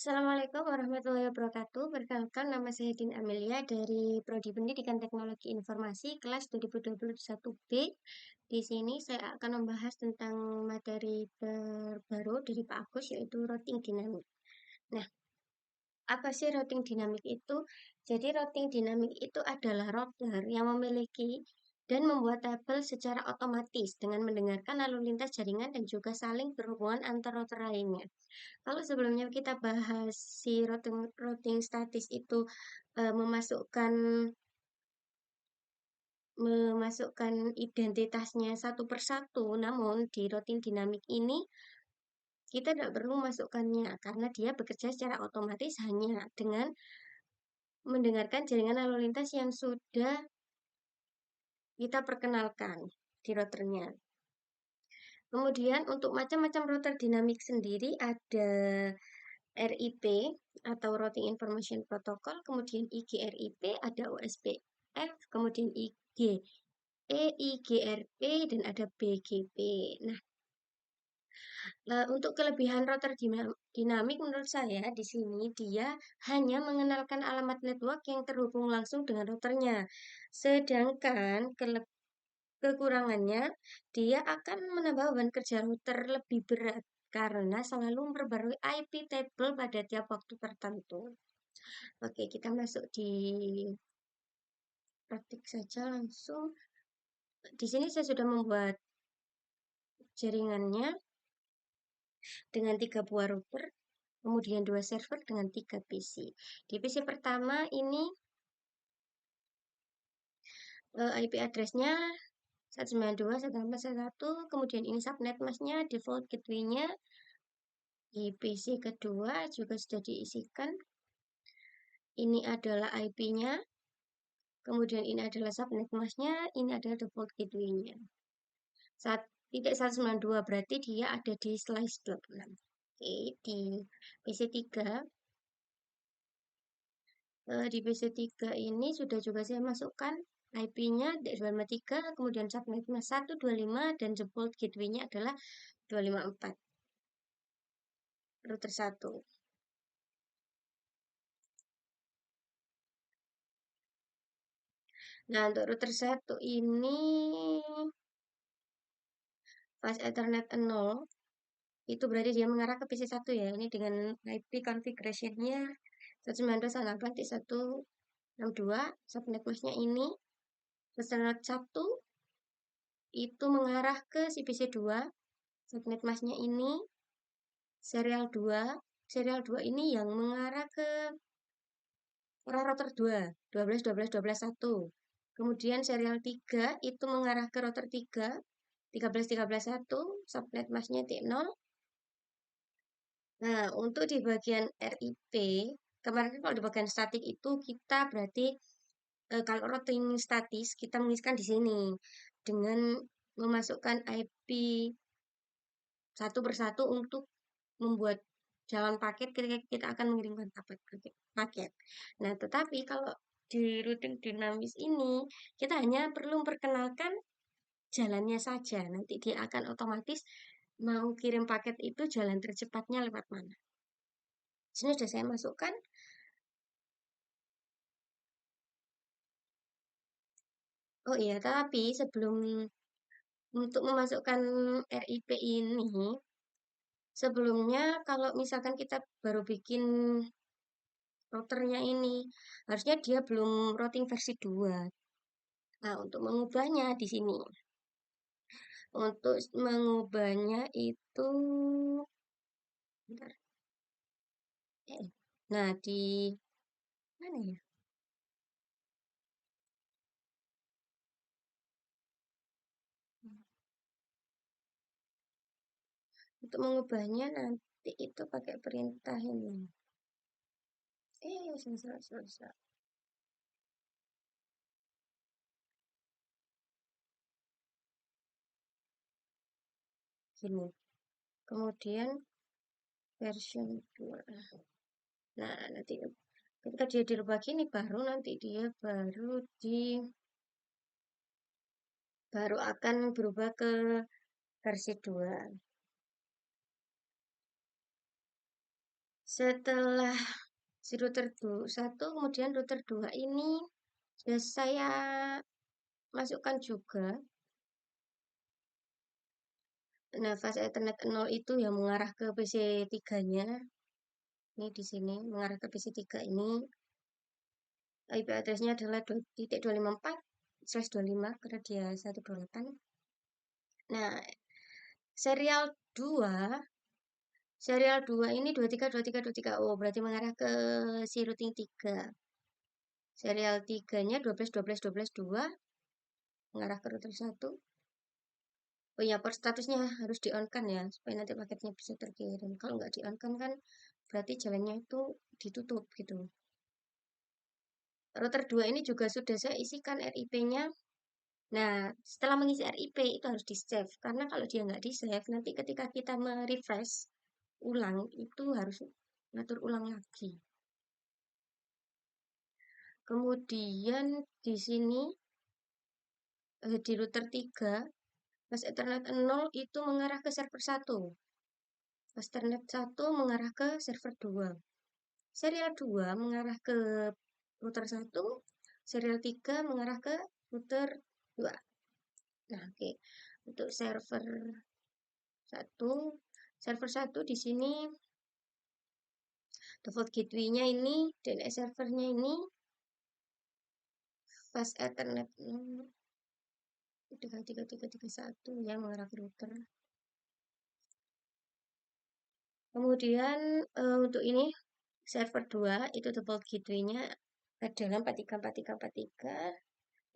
Assalamualaikum warahmatullahi wabarakatuh. Perkenalkan, nama saya Din Amelia dari Prodi Pendidikan Teknologi Informasi kelas 2021B. Di sini saya akan membahas tentang materi terbaru dari Pak Agus, yaitu routing dinamik. Nah, apa sih routing dinamik itu? Jadi routing dinamik itu adalah router yang memiliki dan membuat tabel secara otomatis dengan mendengarkan lalu lintas jaringan dan juga saling berhubungan antar router lainnya. Kalau sebelumnya kita bahas si routing statis itu eh, memasukkan memasukkan identitasnya satu persatu, namun di routing dinamik ini kita tidak perlu masukkannya karena dia bekerja secara otomatis hanya dengan mendengarkan jaringan lalu lintas yang sudah kita perkenalkan di routernya. Kemudian untuk macam-macam router dinamik sendiri ada RIP atau Routing Information Protocol, kemudian IGRIP, ada OSPF, kemudian IGRP, dan ada BGP. Nah, untuk kelebihan router dinamik menurut saya di sini dia hanya mengenalkan alamat network yang terhubung langsung dengan routernya. Sedangkan kekurangannya, dia akan menambah beban kerja router lebih berat karena selalu memperbarui IP table pada tiap waktu tertentu. Oke, kita masuk di praktik saja langsung. Di sini saya sudah membuat jaringannya dengan 3 buah router, kemudian 2 server dengan 3 PC. Di PC pertama ini IP address-nya 192.168.1, kemudian ini subnet mask-nya, default gateway-nya. Di PC kedua juga sudah diisikan. Ini adalah IP-nya, kemudian ini adalah subnet mask-nya, ini adalah default gateway-nya. 1.192 berarti dia ada di slice 26. Oke, di PC3 di PC3 ini sudah juga saya masukkan IP-nya 253, kemudian subnetnya 125 dan default gateway-nya adalah 254. Router 1. Nah, untuk router 1 ini fast Ethernet 0, itu berarti dia mengarah ke PC1 ya. Ini dengan IP configuration-nya 192.168.162, subnet mask-nya ini. Subnet 1 itu mengarah ke si PC2, subnet mask-nya ini. Serial 2 ini yang mengarah ke router 2, 12.12.12.1. Kemudian serial 3 itu mengarah ke router 3, 13.13.1, subnet mask-nya T0. Nah, untuk di bagian RIP, kemarin kan kalau di bagian statik itu kita berarti kalau routing statis kita mengisikan di sini dengan memasukkan IP satu persatu untuk membuat jalan paket ketika kita akan mengirimkan paket. Nah, tetapi kalau di routing dinamis ini kita hanya perlu memperkenalkan jalannya saja. Nanti dia akan otomatis mau kirim paket itu jalan tercepatnya lewat mana. Sini sudah saya masukkan. Oh iya, tapi sebelum untuk memasukkan RIP ini, sebelumnya kalau misalkan kita baru bikin routernya ini, harusnya dia belum routing versi 2. Nah, untuk mengubahnya di sini. Untuk mengubahnya itu, bentar. Nah, di mana ya? Untuk mengubahnya nanti itu pakai perintah ini. Salah. Gini. Kemudian version 2. Nah, nanti ketika dia dirubah gini baru nanti dia baru akan berubah ke versi 2. Setelah si router 1, kemudian router 2 ini sudah saya masukkan juga. Nah, fase Ethernet 0 itu yang mengarah ke PC 3-nya. Ini di sini mengarah ke PC 3 ini. IP address-nya adalah 2.254/25 karena dia 128. Nah, serial 2 ini 232323. Oh, berarti mengarah ke si routing 3. Serial 3-nya 12 mengarah ke router 1. Oh ya, port statusnya harus di-on-kan ya, supaya nanti paketnya bisa terkirim. Kalau nggak di-on-kan kan berarti jalannya itu ditutup gitu. Router 2 ini juga sudah saya isikan RIP-nya. Nah, setelah mengisi RIP itu harus di-save. Karena kalau dia nggak di-save, nanti ketika kita merefresh ulang, itu harus ngatur ulang lagi. Kemudian di sini, di router 3, pas Ethernet 0 itu mengarah ke server 1. Pas Ethernet 1 mengarah ke server 2. Serial 2 mengarah ke router 1, serial 3 mengarah ke router 2. Nah, oke. Untuk server 1 di sini default gateway-nya ini, DNS servernya ini fast Ethernet 33331 yang mengarah ke router. Kemudian untuk ini server 2 itu default gateway-nya adalah 434343.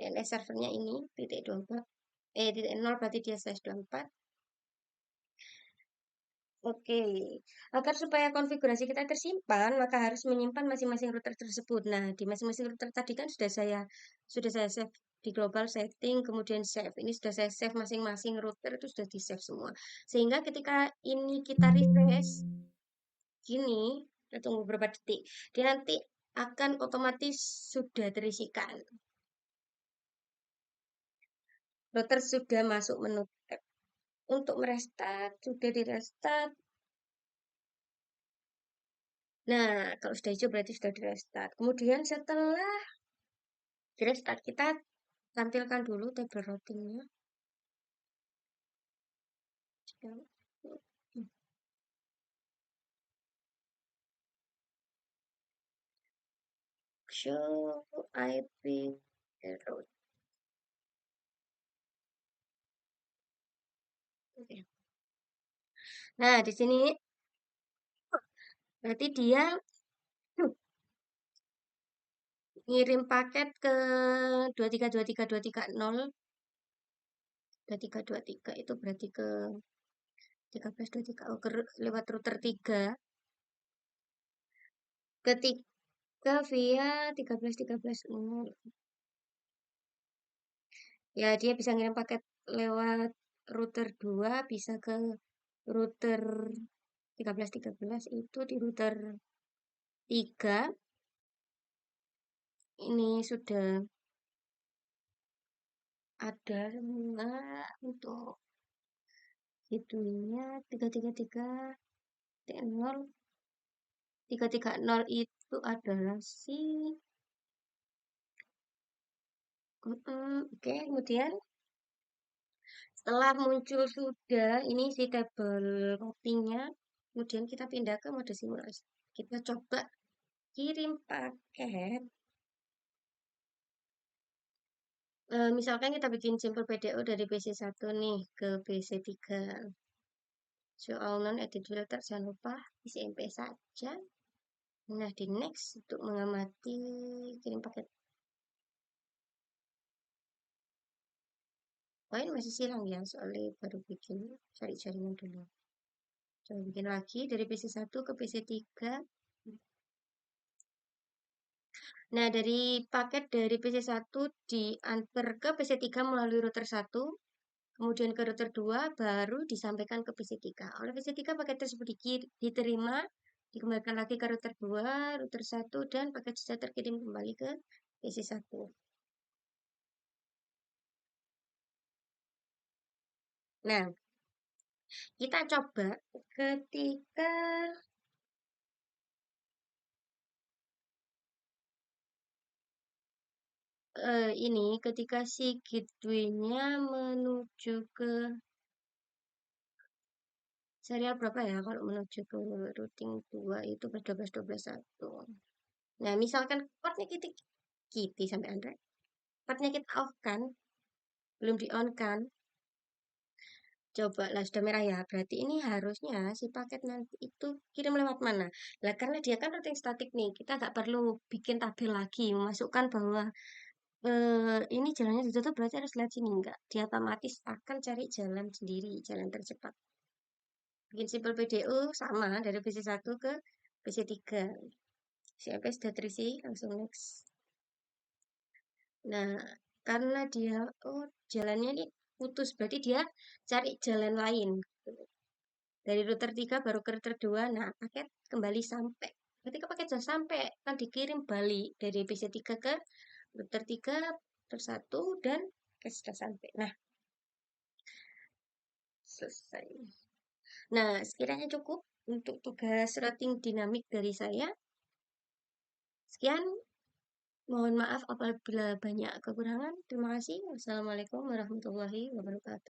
DNS servernya ini titik 24 titik 0 berarti dia /24. Oke, agar supaya konfigurasi kita tersimpan, maka harus menyimpan masing-masing router tersebut. Nah, di masing-masing router tadi kan sudah saya save di global setting, kemudian save. Ini sudah saya save masing-masing router itu sudah di save semua. Sehingga ketika ini kita refresh, gini, kita tunggu beberapa detik, dia nanti akan otomatis sudah terisikan. Router sudah masuk menu tab. Untuk merestart, sudah di restart. Nah, kalau sudah hijau berarti sudah di restart. Kemudian setelah di restart, kita tampilkan dulu tabel routingnya. Show IP route. Oke. Nah, di sini berarti dia ngirim paket ke 2323230. 2323 itu berarti ke 1323. Oh, lewat router 3. Ketika via 13.13.0. Ya, dia bisa ngirim paket lewat router 2, bisa ke router 13.13 itu di router 3. Ini sudah ada semua untuk itunya 333.0. 330 itu adalah si oke, kemudian setelah muncul sudah ini si tabel routingnya, kemudian kita pindah ke mode simulasi. Kita coba kirim paket. Misalkan kita bikin simple PDO dari PC1 nih ke PC3. Show all non-edit filter, jangan lupa isi MP saja. Nah, di next untuk mengamati kirim paket. Oh, ini masih silang ya, soalnya baru bikin, cari jaringan dulu. Coba bikin lagi dari PC1 ke PC3. Nah, dari paket dari PC1 diantar ke PC3 melalui router 1, kemudian ke router 2, baru disampaikan ke PC3. Oleh PC3 paket tersebut diterima, dikembalikan lagi ke router 2, router 1, dan paket sudah terkirim kembali ke PC1. Nah, kita coba ketika ini ketika si gateway-nya menuju ke serial berapa ya kalau menuju ke routing 2 itu 12.12.1. Nah, misalkan portnya kita kita sampai Android, portnya kita off kan, belum di on kan, coba lah sudah merah ya, berarti ini harusnya si paket nanti itu kirim lewat mana? Lah karena dia kan routing statik nih, kita nggak perlu bikin tabel lagi, memasukkan bahwa ini jalannya ditutup berarti harus lewat sini enggak. Dia otomatis akan cari jalan sendiri, jalan tercepat. Bikin simpel PDU sama dari PC1 ke PC3. Siapa sudah terisi, langsung next. Nah, karena dia, oh jalannya ini putus, berarti dia cari jalan lain. Dari router 3 baru ke router 2, nah paket kembali sampai. Ketika paket sudah sampai, kan dikirim balik dari PC3 ke router 3, router 1, dan paket sudah sampai. Nah, selesai. Nah, sekiranya cukup untuk tugas routing dinamik dari saya. Sekian, mohon maaf apabila banyak kekurangan. Terima kasih. Wassalamualaikum warahmatullahi wabarakatuh.